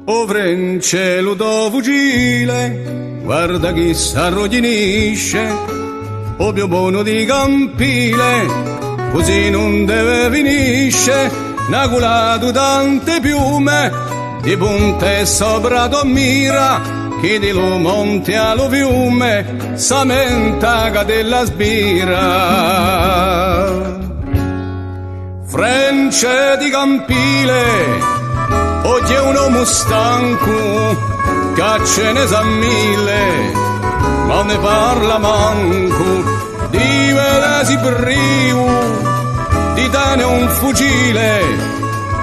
O Francelo do fucile, guarda chi s'arrugginisce, o più buono di Campile, così non deve finisce, naculato tante piume, di punte sopra mira, che di lo monte allo fiume, s'amenta della sbira. Frence di Campile, oggi è un uomo stanco, che ce ne sa mille, ma ne parla manco, di vedesi brio, di dare un fucile,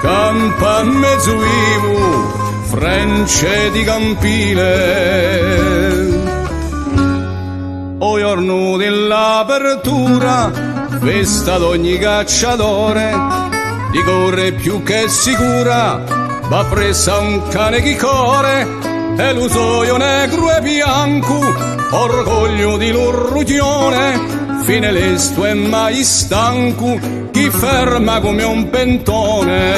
campa a mezzo vivo, Frence di Campile. O giorno dell'apertura, festa d'ogni cacciatore, di corre più che sicura, va presa un cane chi core, e l'usoio negro e bianco, orgoglio di l'urrugione, fine lesto e mai stanco, chi ferma come un pentone.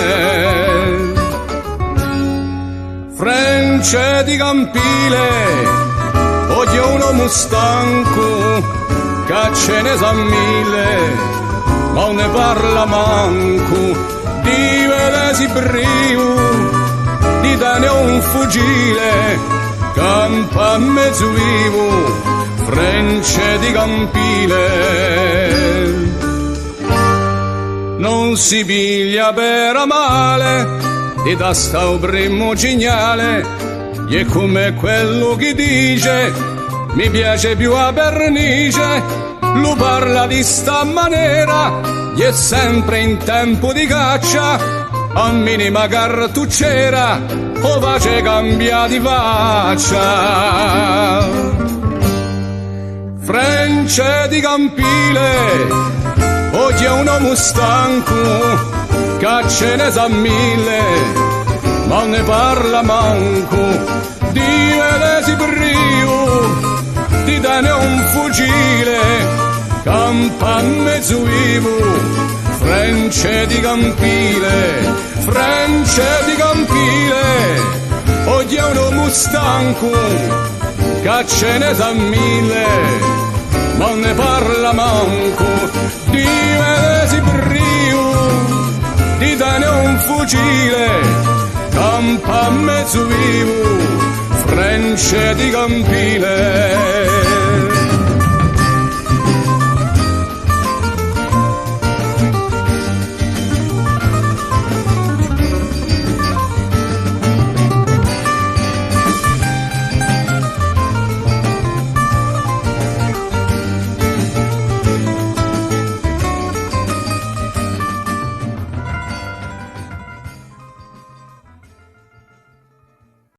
Frence di Campile, oggi è un uomo stanco, che ce ne sa mille, ma ne parla manco, di vedesi brio, di dare un fucile, campa a mezzo vivo, Frence di Campile. Non si piglia per amale, di tasta o primo cignale, e è come quello che dice, mi piace più a pernice, lo parla di sta maniera, e è sempre in tempo di caccia, a minima cartucciera, o face cambia di faccia. Frence di Campile, oggi è un uomo stanco, che ce ne sa mille, ma ne parla manco, di vedesi brio, di dare un fucile, campa a mezzo vivo, Frence di Campile, Frence di Campile, oggi è un uomo stanco, che ce ne sa mille, ma ne parla manco, di vedesi brio, di dare un fucile, campa a mezzo vivo, Frence di Campile.